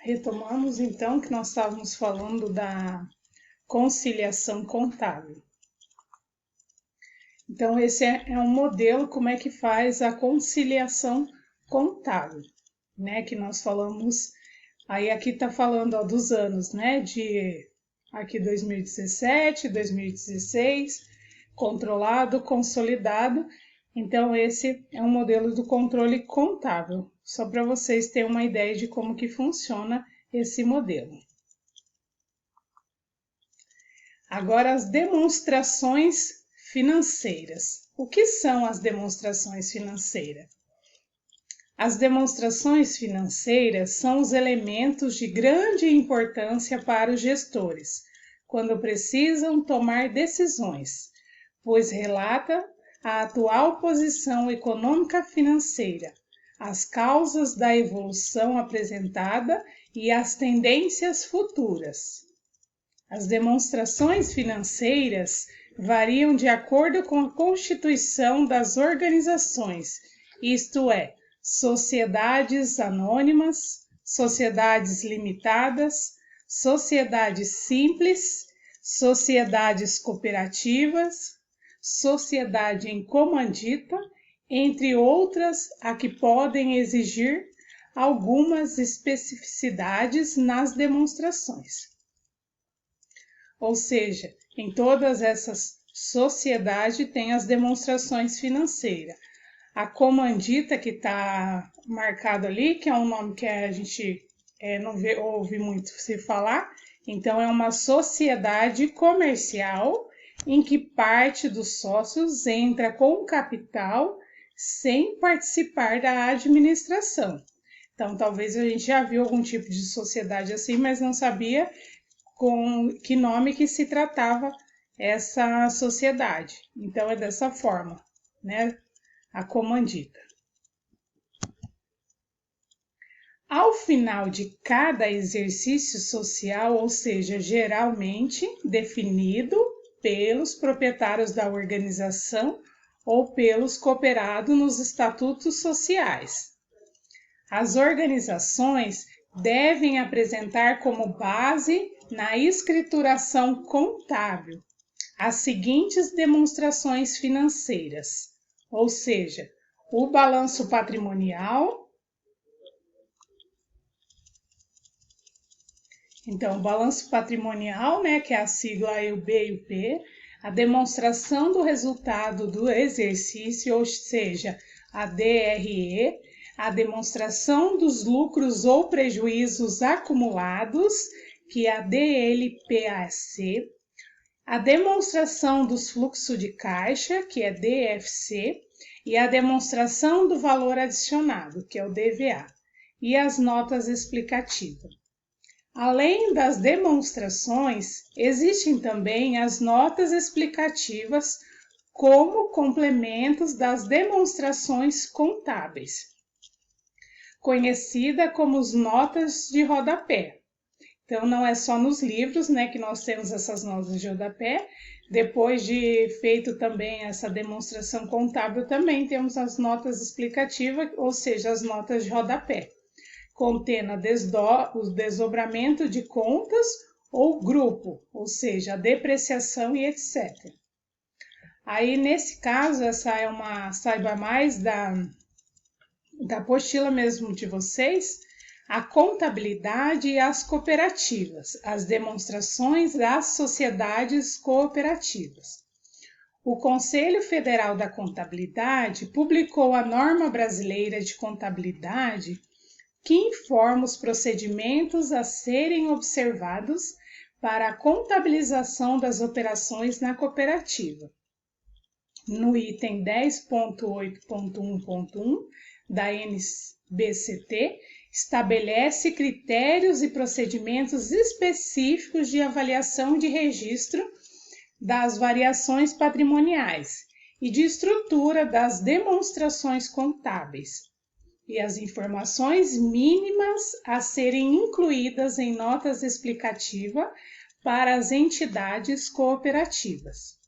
Retomamos então que nós estávamos falando da conciliação contábil. Então, esse é um modelo como é que faz a conciliação contábil, né? Que nós falamos, aí aqui está falando ó, dos anos, né? De aqui 2017, 2016, controlado, consolidado. Então, esse é um modelo do controle contábil, só para vocês terem uma ideia de como que funciona esse modelo. Agora, as demonstrações financeiras. O que são as demonstrações financeiras? As demonstrações financeiras são os elementos de grande importância para os gestores, quando precisam tomar decisões, pois relata a atual posição econômica financeira, as causas da evolução apresentada e as tendências futuras. As demonstrações financeiras variam de acordo com a constituição das organizações, isto é, sociedades anônimas, sociedades limitadas, sociedades simples, sociedades cooperativas, sociedade em comandita, entre outras a que podem exigir algumas especificidades nas demonstrações. Ou seja, em todas essas sociedades tem as demonstrações financeiras. A comandita que está marcado ali, que é um nome que a gente não ouve muito se falar, então é uma sociedade comercial em que parte dos sócios entra com capital sem participar da administração. Então, talvez a gente já viu algum tipo de sociedade assim, mas não sabia com que nome que se tratava essa sociedade. Então, é dessa forma, né? A comandita. Ao final de cada exercício social, ou seja, geralmente definido pelos proprietários da organização ou pelos cooperados nos estatutos sociais, as organizações devem apresentar como base na escrituração contábil as seguintes demonstrações financeiras, ou seja, o balanço patrimonial. Então, o balanço patrimonial, né, que é a sigla EUB e o P, a demonstração do resultado do exercício, ou seja, a DRE, a demonstração dos lucros ou prejuízos acumulados, que é a DLPAC, a demonstração dos fluxos de caixa, que é DFC, e a demonstração do valor adicionado, que é o DVA, e as notas explicativas. Além das demonstrações, existem também as notas explicativas como complementos das demonstrações contábeis, conhecida como as notas de rodapé. Então, não é só nos livros, né, que nós temos essas notas de rodapé. Depois de feito também essa demonstração contábil, também temos as notas explicativas, ou seja, as notas de rodapé, contendo o desdobramento de contas ou grupo, ou seja, a depreciação e etc. Aí, nesse caso, essa é uma saiba mais da apostila mesmo de vocês, a contabilidade e as cooperativas, as demonstrações das sociedades cooperativas. O Conselho Federal da Contabilidade publicou a Norma Brasileira de Contabilidade, que informa os procedimentos a serem observados para a contabilização das operações na cooperativa. No item 10.8.1.1 da NBCT, estabelece critérios e procedimentos específicos de avaliação de registro das variações patrimoniais e de estrutura das demonstrações contábeis, e as informações mínimas a serem incluídas em notas explicativas para as entidades cooperativas.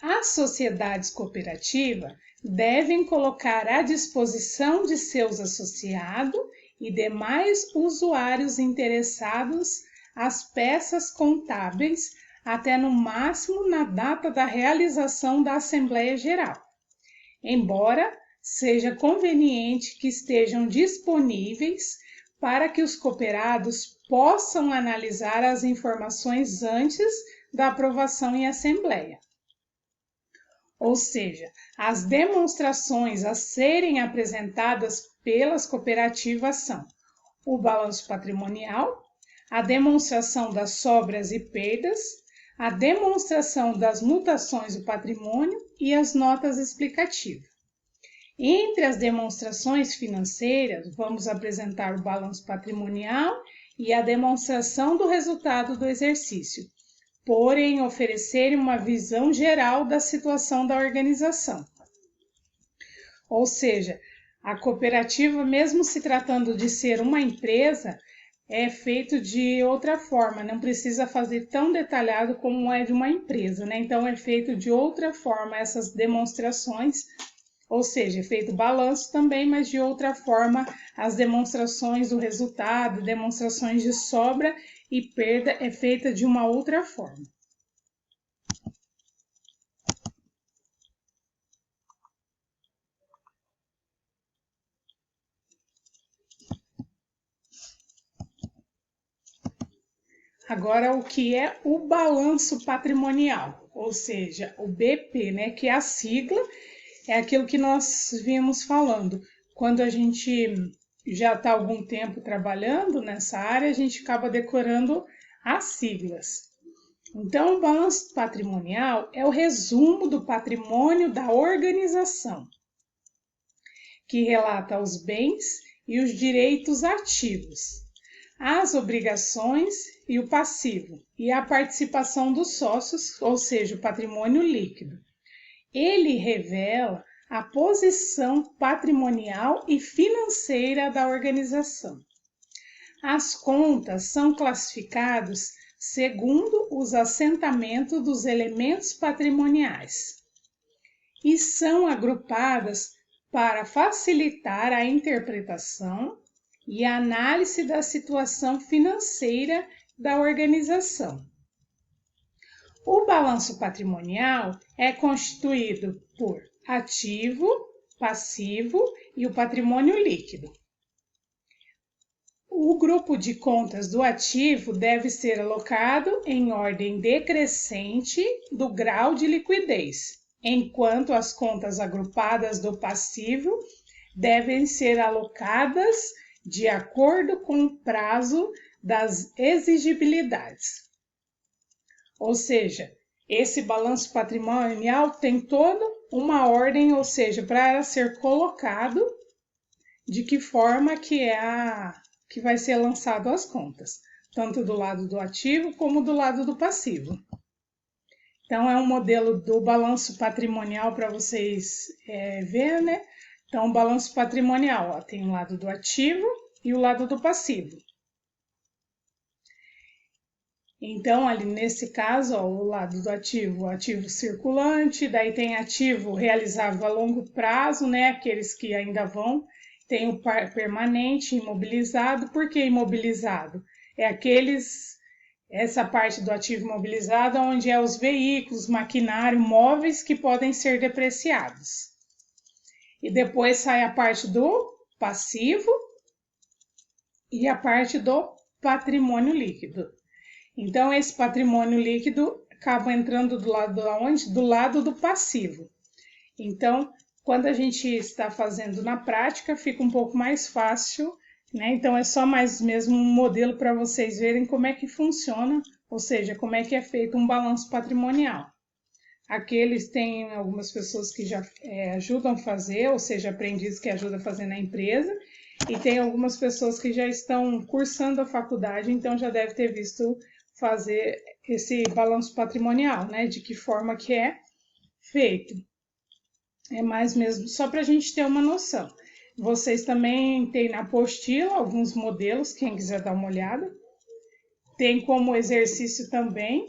As sociedades cooperativas devem colocar à disposição de seus associados e demais usuários interessados as peças contábeis até no máximo na data da realização da Assembleia Geral, embora seja conveniente que estejam disponíveis para que os cooperados possam analisar as informações antes da aprovação em Assembleia. Ou seja, as demonstrações a serem apresentadas pelas cooperativas são o balanço patrimonial, a demonstração das sobras e perdas, a demonstração das mutações do patrimônio e as notas explicativas. Entre as demonstrações financeiras, vamos apresentar o balanço patrimonial e a demonstração do resultado do exercício, porém oferecerem uma visão geral da situação da organização. Ou seja, a cooperativa, mesmo se tratando de ser uma empresa, é feito de outra forma, não precisa fazer tão detalhado como é de uma empresa, né? Então é feito de outra forma essas demonstrações, ou seja, é feito balanço também, mas de outra forma as demonstrações do resultado, demonstrações de sobra e perda é feita de uma outra forma. Agora, o que é o balanço patrimonial, ou seja, o BP, né, que é a sigla, é aquilo que nós vimos falando. Quando a gente já está há algum tempo trabalhando nessa área, a gente acaba decorando as siglas. Então, o balanço patrimonial é o resumo do patrimônio da organização, que relata os bens e os direitos ativos, as obrigações e o passivo, e a participação dos sócios, ou seja, o patrimônio líquido. Ele revela a posição patrimonial e financeira da organização. As contas são classificadas segundo os assentamentos dos elementos patrimoniais e são agrupadas para facilitar a interpretação e a análise da situação financeira da organização. O balanço patrimonial é constituído por ativo, passivo e o patrimônio líquido. O grupo de contas do ativo deve ser alocado em ordem decrescente do grau de liquidez, enquanto as contas agrupadas do passivo devem ser alocadas de acordo com o prazo das exigibilidades. Ou seja, esse balanço patrimonial tem toda uma ordem, ou seja, para ser colocado de que forma que vai ser lançado as contas, tanto do lado do ativo como do lado do passivo. Então, é um modelo do balanço patrimonial para vocês verem, né? Então, o balanço patrimonial tem o lado do ativo e o lado do passivo. Então, ali nesse caso, o lado do ativo, o ativo circulante, daí tem ativo realizável a longo prazo, né? Aqueles que ainda vão. Tem o permanente, imobilizado. Por que imobilizado? Essa parte do ativo imobilizado, onde é os veículos, maquinário, móveis que podem ser depreciados. E depois sai a parte do passivo e a parte do patrimônio líquido. Então, esse patrimônio líquido acaba entrando do lado de onde? Do lado do passivo. Então, quando a gente está fazendo na prática, fica um pouco mais fácil, né? Então, é só mais mesmo um modelo para vocês verem como é que funciona, ou seja, como é que é feito um balanço patrimonial. Aqueles têm algumas pessoas que já ajudam a fazer, ou seja, aprendizes que ajudam a fazer na empresa, e tem algumas pessoas que já estão cursando a faculdade, então já deve ter visto fazer esse balanço patrimonial, né? De que forma que é feito. É mais mesmo só para a gente ter uma noção. Vocês também têm na apostila alguns modelos, quem quiser dar uma olhada. Tem como exercício também.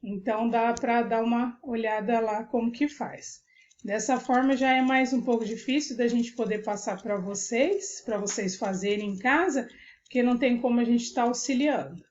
Então, dá para dar uma olhada lá como que faz. Dessa forma já é mais um pouco difícil da gente poder passar para vocês fazerem em casa, porque não tem como a gente estar auxiliando.